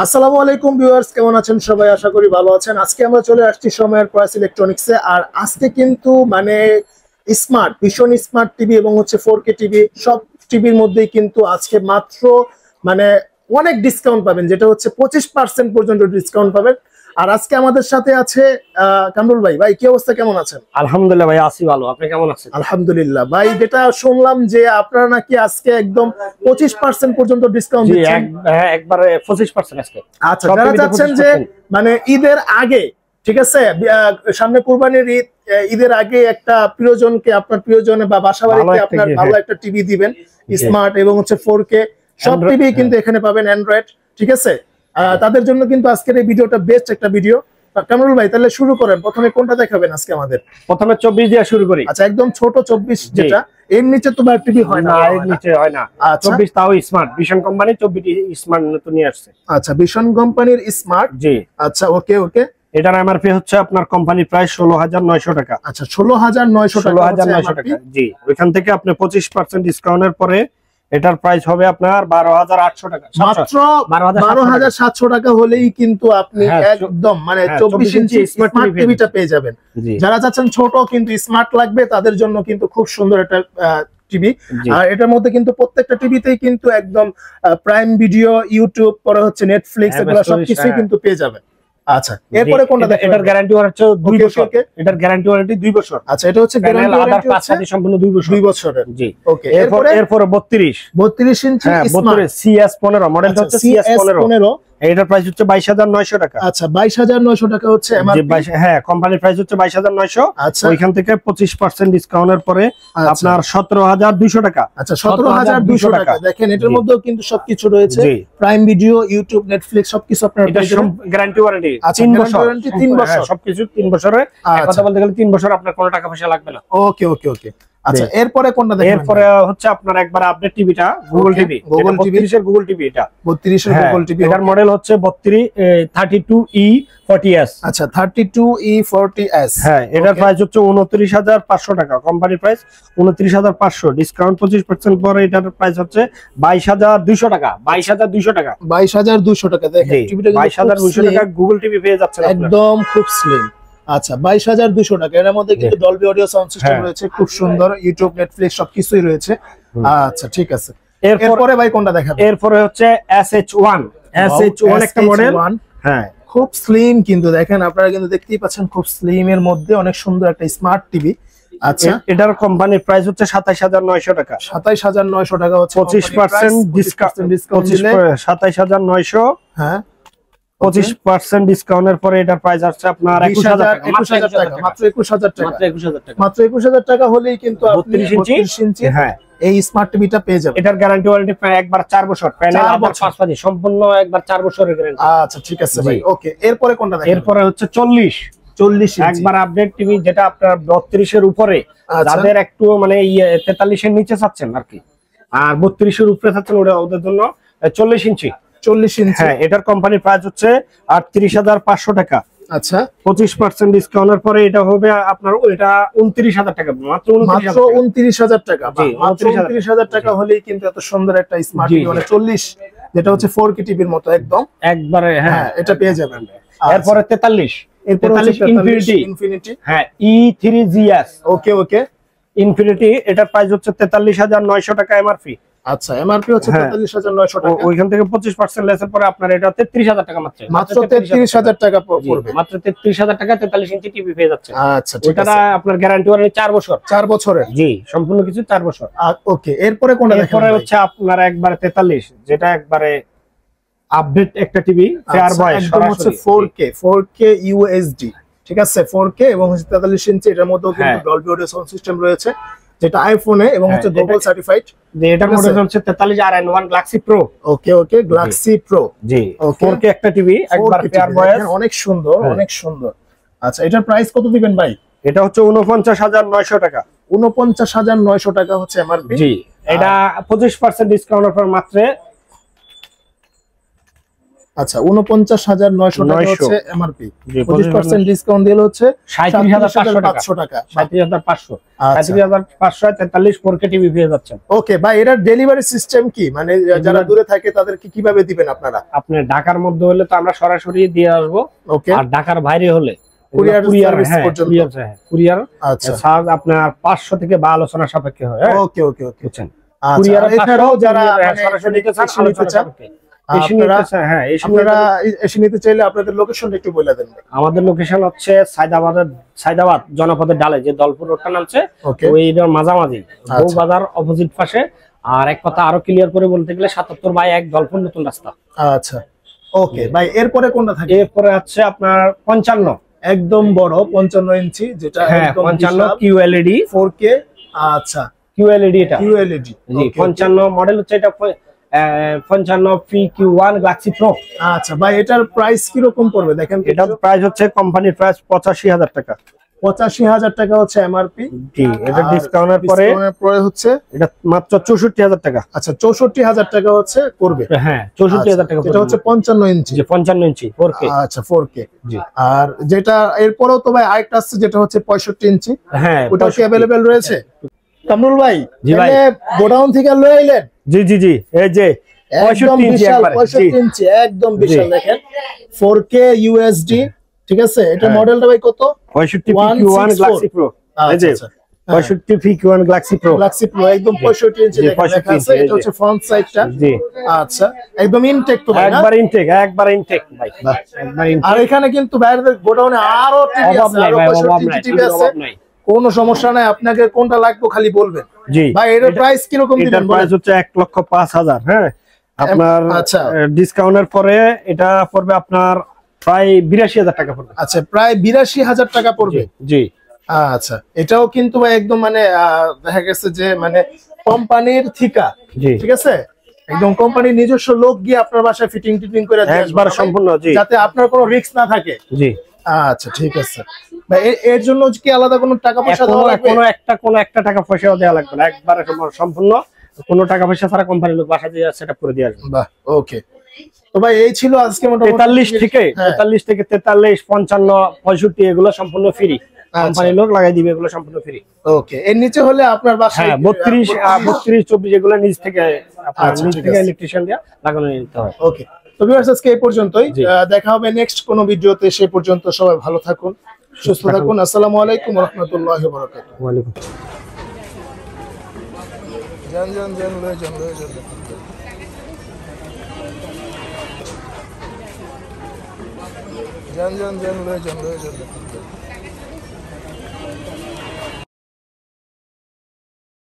আসসালামু আলাইকুম ভিউয়ার্স, কেমন আছেন সবাই? আশা করি ভালো আছেন। আজকে আমরা চলে আসছি সময়ের প্রাইস ইলেকট্রনিক্সে। আর আজকে কিন্তু স্মার্ট ভীষণ স্মার্ট টিভি এবং 4K টিভি সব টিভির মধ্যেই কিন্তু আজকে মাত্র অনেক ডিসকাউন্ট পাবেন, যেটা হচ্ছে 25% পর্যন্ত ডিসকাউন্ট পাবেন। আর আজকে আমাদের সাথে আছে কামরুল ভাই। ভাই কি অবস্থা, কেমন আছেন? আলহামদুলিল্লাহ ভাই, আছি ভালো। আপনি কেমন আছেন? আলহামদুলিল্লাহ ভাই। যেটা শুনলাম যে আপনারা নাকি আজকে একদম 25% পর্যন্ত ডিসকাউন্ট দিচ্ছেন। হ্যাঁ, একবারে 25% আজকে। আচ্ছা, যারা চাচ্ছেন যে ঈদের আগে, ঠিক আছে, সামনে কুরবানির ঈদ, ঈদের আগে একটা প্রিয়জনকে, আপনার প্রিয়জনে বা বাসাবাড়িতে আপনার ভালো একটা টিভি দিবেন, স্মার্ট এবং 4K সব টিভি কিন্তু এখানে পাবেন, অ্যান্ড্রয়েড, ঠিক আছে। তাদের জন্য কিন্তু আজকের এই ভিডিওটা বেস্ট একটা ভিডিও। কামরুল ভাই, তাহলে শুরু করেন। প্রথমে কোনটা দেখাবেন আজকে আমাদের? প্রথমে 24 দিয়ে শুরু করি। আচ্ছা, একদম ছোট 24, যেটা এর নিচে তো টিভি হয় না, এর নিচে হয় না। 24 তাও স্মার্ট, ভীষণ কোম্পানি 24 স্মার্ট নতুন নিয়ে আসছে। আচ্ছা, ভীষণ কোম্পানির স্মার্ট। জি, আচ্ছা, ওকে ওকে। এটার এমআরপি হচ্ছে আপনার কোম্পানির প্রাইস 16,900 টাকা। আচ্ছা, 16,900 টাকা। 16,900 টাকা। জি, ওইখান থেকে আপনি 25% ডিসকাউন্টের পরে এটার প্রাইস হবে আপনার 12,800 টাকা। মাত্র 12,700 টাকা হলেই কিন্তু আপনি একদম 24 ইঞ্চি স্মার্ট টিভিটা পেয়ে যাবেন। যারা চাচ্ছেন ছোট কিন্তু স্মার্ট লাগবে, তাদের জন্য কিন্তু খুব সুন্দর একটা টিভি। আর এটার মধ্যে কিন্তু প্রত্যেকটা টিভিতেই কিন্তু একদম প্রাইম ভিডিও, ইউটিউব, পরে হচ্ছে নেটফ্লিক্স, এগুলো সবকিছুই কিন্তু পেয়ে যাবেন। আচ্ছা, এরপরে কোনটা দেখেন? এটার গ্যারান্টি ওয়ারেন্টি 2 বছর। এটার গ্যারান্টি ওয়ারেন্টি 2 বছর। আচ্ছা, এটা হচ্ছে গ্যারান্টি ওয়ারেন্টি পাঁচটি সম্পূর্ণ 2 বছর। 2 বছরের। জি, ওকে। এরপরে 32 ইঞ্চি স্মার্ট CS15 মডেলটা হচ্ছে CS15। এটার প্রাইস হচ্ছে 22,900 টাকা। আচ্ছা, 22,900 টাকা হচ্ছে এমআরপি। হ্যাঁ, কোম্পানির প্রাইস হচ্ছে 22,900। আচ্ছা, ওইখান থেকে 25% ডিসকাউন্টের পরে আপনার 17,200 টাকা। আচ্ছা, 17,200 টাকা। দেখেন, এটার মধ্যেও কিন্তু সবকিছু রয়েছে, প্রাইম ভিডিও, ইউটিউব, নেটফ্লিক্স সবকিছু আপনারা পেয়ে যাবেন। গ্যারান্টি ওয়ারেন্টি 3 বছর। 3 বছর সবকিছু 3 বছরের। কথা বলতে গেলে 3 বছর আপনার কোনো টাকা পয়সা লাগবে না। ওকে ওকে ওকে। আচ্ছা, এরপরে কোনটা দেখেন? এরপরে হচ্ছে আপনার একবার আপডেট টিভিটা, গুগল টিভি। গুগল টিভি এর গুগল টিভি, এটা 32 এর গুগল টিভি। এটার মডেল হচ্ছে 32E40s। আচ্ছা, 32E40s। হ্যাঁ, এটার প্রাইস হচ্ছে 29,500 টাকা। কোম্পানির প্রাইস 29,500, ডিসকাউন্ট 25% পরে এটার প্রাইস হচ্ছে 22,200 টাকা। 22,200 টাকা। 22,200 টাকা। দেখেন, টিভিটা 22,200 টাকা গুগল টিভি পেয়ে যাচ্ছেন একদম খুব স্লিম। আচ্ছা, 22,200 টাকা। এর মধ্যে কিন্তু ডলবি অডিও সাউন্ড সিস্টেম রয়েছে, খুব সুন্দর, ইউটিউব, নেটফ্লিক্স সবকিছুই রয়েছে। আচ্ছা, ঠিক আছে। এরপরে ভাই কোনটা দেখাবেন? এরপরে হচ্ছে SH1 একটা মডেল। হ্যাঁ, খুব স্লিম কিন্তু দেখেন, আপনারা কিন্তু দেখতেই পাচ্ছেন, খুব স্লিম এর মধ্যে অনেক সুন্দর একটা স্মার্ট টিভি। আচ্ছা, এটার কোম্পানির প্রাইস হচ্ছে 27,900 টাকা। 27,900 টাকা হচ্ছে 25% ডিসকাউন্ট দিলে 27,900। হ্যাঁ, 25% ডিসকাউন্টের পরে এটার প্রাইস আসছে আপনার 21,000 টাকা। মাত্র 21,000 টাকা। মাত্র 21,000 টাকা হলেই কিন্তু 32 ইঞ্চি হ্যাঁ এই স্মার্ট টিভিটা পেয়ে যাবেন। এটার গ্যারান্টি ওয়ারেন্টি প্রায় একবার 4 বছর। প্যানেল আবার 5 পাঁচ সম্পূর্ণ একবার 4 বছরের গ্যারান্টি। আচ্ছা, ঠিক আছে ভাই। ওকে, এরপরে কোনটা দেখেন? এরপরে হচ্ছে 40 ইঞ্চি একবার আপডেট টিভি, যেটা আপনার 32 এর উপরে, যাদের একটু 43 এর নিচে চাচ্ছেন আর কি, আর 32 এর উপরে চাচ্ছেন, ওদের জন্য 40 ইঞ্চি। হ্যাঁ, এটার কোম্পানির প্রাইস হচ্ছে 38,500 টাকা। আচ্ছা, 25% ডিসকাউন্টের পরে এটা হবে আপনার 29,000 টাকা। মাত্র 29,000 টাকা। মাত্র 29,000 টাকা হলেই কিন্তু এত সুন্দর একটা স্মার্ট টিভি, 40, যেটা হচ্ছে 4K টিভির মতো একদম একবারে। হ্যাঁ, এটা পেয়ে যাবেন। এরপরে 43 ইনফিনিটি। হ্যাঁ, E3GS। ওকে ওকে। ইনফিনিটি, এটার প্রাইস হচ্ছে 43,900 টাকা এমআরপি। আচ্ছা, এমআরপি হচ্ছে 43,900 টাকা। ওইখান থেকে 25% লেসের পরে আপনার এটা 33,000 টাকা। মাত্র 33,000 টাকা পড়বে। মাত্র 33,000 টাকা 43 ইঞ্চি টিভি পেয়ে যাচ্ছে। আচ্ছা, ঠিক আছে। এটা আপনার গ্যারান্টি ওয়ারেন্টি 4 বছর। 4 বছরের। জি, সম্পূর্ণ কিছু 4 বছর। ওকে, এরপরে কোনটা দেখেন? এরপরে হচ্ছে আপনার একবারে 43, যেটা একবারে আপডেট একটা টিভি, ফেয়ার বয়স, একদম হচ্ছে 4K UHD, ঠিক আছে, 4K এবং 43 ইঞ্চি। এটার মধ্যেও কিন্তু ডলবি অডিও সাউন্ড সিস্টেম রয়েছে, যেটা আইফোনে এবং হচ্ছে গুগল সার্টিফাইড। এটার মডেল হচ্ছে 43 RN1 গ্যালাক্সি প্রো। ওকে ওকে, গ্যালাক্সি প্রো। জি, 4K একটা টিভি, একবার ফেয়ার বয়স, অনেক সুন্দর, অনেক সুন্দর। আচ্ছা, এটার প্রাইস কত দিবেন ভাই? এটা হচ্ছে 49,900 টাকা। 49,900 টাকা হচ্ছে এমআরপি। জি, এটা 25% ডিসকাউন্টের পর মাত্র আচ্ছা 49,900 টাকা হচ্ছে এমআরপি, 25% ডিসকাউন্ট দিলে হচ্ছে 37,500 টাকা। 37,500 43 4K টিভি পেয়ে যাচ্ছেন। ওকে ভাই, এর ডেলিভারি সিস্টেম কি, মানে যারা দূরে থাকে তাদেরকে কিভাবে দিবেন আপনারা? আপনি ঢাকার মধ্যে হলে তো আমরা সরাসরি দিয়ে আসবো, ওকে, আর ঢাকার বাইরে হলে কুরিয়ার সার্ভিস পর্যন্ত, কুরিয়ার আচ্ছা চার্জ আপনার 500 থেকে বা আলোচনা সাপেক্ষে হয়। ওকে ওকে ওকে, বুঝছেন? কুরিয়ার এছাড়াও যারা সরাসরি নিতে চান এসে নিতে চাইলে আপনাদের লোকেশনটা একটু বলে দেন। আমাদের লোকেশন হচ্ছে সায়দাবাদ জনপদের ডালে যে দলপুর রোডটা নামছে ওইটার মাঝামাঝি বউবাজার অপোজিট পাশে। আর এক কথা আরো ক্লিয়ার করে বলতে গেলে 77/1 দলপুর নতুন রাস্তা। আচ্ছা ওকে ভাই, এরপরে কোনটা থাকে? এরপরে আছে আপনার 55 একদম বড় 55 ইঞ্চি, যেটা একদম 55 QLED 4K। আচ্ছা QLED, এটা QLED জি 55 মডেল হচ্ছে এটা 55 PQ1 Galaxy Pro। আচ্ছা ভাই, এটার প্রাইস কি রকম পড়বে দেখেন? এটার প্রাইস হচ্ছে কোম্পানির প্রাইস 85,000 টাকা। 85,000 টাকা হচ্ছে এমআরপি। জি, এটা ডিসকাউন্টের পরে হচ্ছে এটা মাত্র 64,000 টাকা। আচ্ছা 64,000 টাকা হচ্ছে পড়বে। হ্যাঁ 64,000 টাকা। এটা হচ্ছে 55 ইঞ্চি। জি 55 ইঞ্চি 4K। আচ্ছা 4K। জি, আর যেটা এরপরেও তো ভাই আরেকটা আছে যেটা হচ্ছে 65 ইঞ্চি। হ্যাঁ, ওটা কি अवेलेबल রয়েছে? কামরুল ভাই, জি ভাই, গোডাউন থেকে লয়ে আইলেন? জি জি জি, এই যে 65 ইঞ্চি একবারে 65 ইঞ্চি একদম বিশাল। দেখেন 4K USD, ঠিক আছে? এটা মডেলটা ভাই কত? 65 PQ1 Galaxy Pro। এই যে 65 PQ1 Galaxy Pro একদম 65 ইঞ্চি লেখা আছে। এটা হচ্ছে ফ্রন্ট সাইডটা। জি আচ্ছা, একদম ইনটেক তো ভাই, একবার ইনটেক ভাই, একবার ইনটেক। আর এখানে কিন্তু বাইরের গোডাউনে আরো টিভি আছে, আরো 65 টিভি আছে, কোনো সমস্যা নাই। আপনাকে কোনটা লাগবে খালি বলবেন। জি ভাই, এর প্রাইস কি রকম দিবেন? এটার প্রাইস হচ্ছে 1,05,000। হ্যাঁ, আপনার আচ্ছা ডিসকাউন্টের পরে এটা পড়বে আপনার প্রায় 82,000 টাকা পড়বে। আচ্ছা, প্রায় 82,000 টাকা পড়বে। জি আচ্ছা, এটাও কিন্তু ভাই একদম মানে দেখা গেছে যে মানে কোম্পানির ঠিকা, ঠিক আছে? একদম কোম্পানির নিজস্ব লোক গিয়ে আপনার বাসায় ফিটিং করে দিয়ে আসবে একবার সম্পূর্ণ, জি, যাতে আপনার কোনো রিস্ক না থাকে। জি আচ্ছা ঠিক আছে ভাই, এর জন্য কি আলাদা কোনো টাকা পয়সা দেওয়া লাগবে? কোনো একটা টাকা পয়সাও দেওয়া লাগবে না, একবারে সম্পূর্ণ কোনো টাকা পয়সা ছাড়া কোম্পানির লোক বাসা দিয়ে সেটআপ করে দিয়ে আসবে। বাহ, ওকে। তো ভাই এই ছিল আজকে মোটামুটি 43 থেকে 43 55 65 এগুলো সম্পূর্ণ ফ্রি, কোম্পানির লোক লাগাই দিবে, এগুলো সম্পূর্ণ ফ্রি। ওকে, এর নিচে হলে আপনার বাসায় 32 24 এগুলো নিজ থেকে আপনার নিজ থেকে ইলেকট্রিশিয়ান দিয়ে লাগানো নিতে হয়। ওকে, তো ভিউয়ার্স আজকে এই পর্যন্তই, দেখা হবে নেক্সট কোনো ভিডিওতে। সেই পর্যন্ত সবাই ভালো থাকুন, সুস্থ থাকুন। আসসালামু আলাইকুম ওয়া রাহমাতুল্লাহি ওয়া বারাকাতুহু। ওয়া আলাইকুম। জান জান জান লয়ে যান লয়ে যান। জান জান জান লয়ে যান লয়ে যান।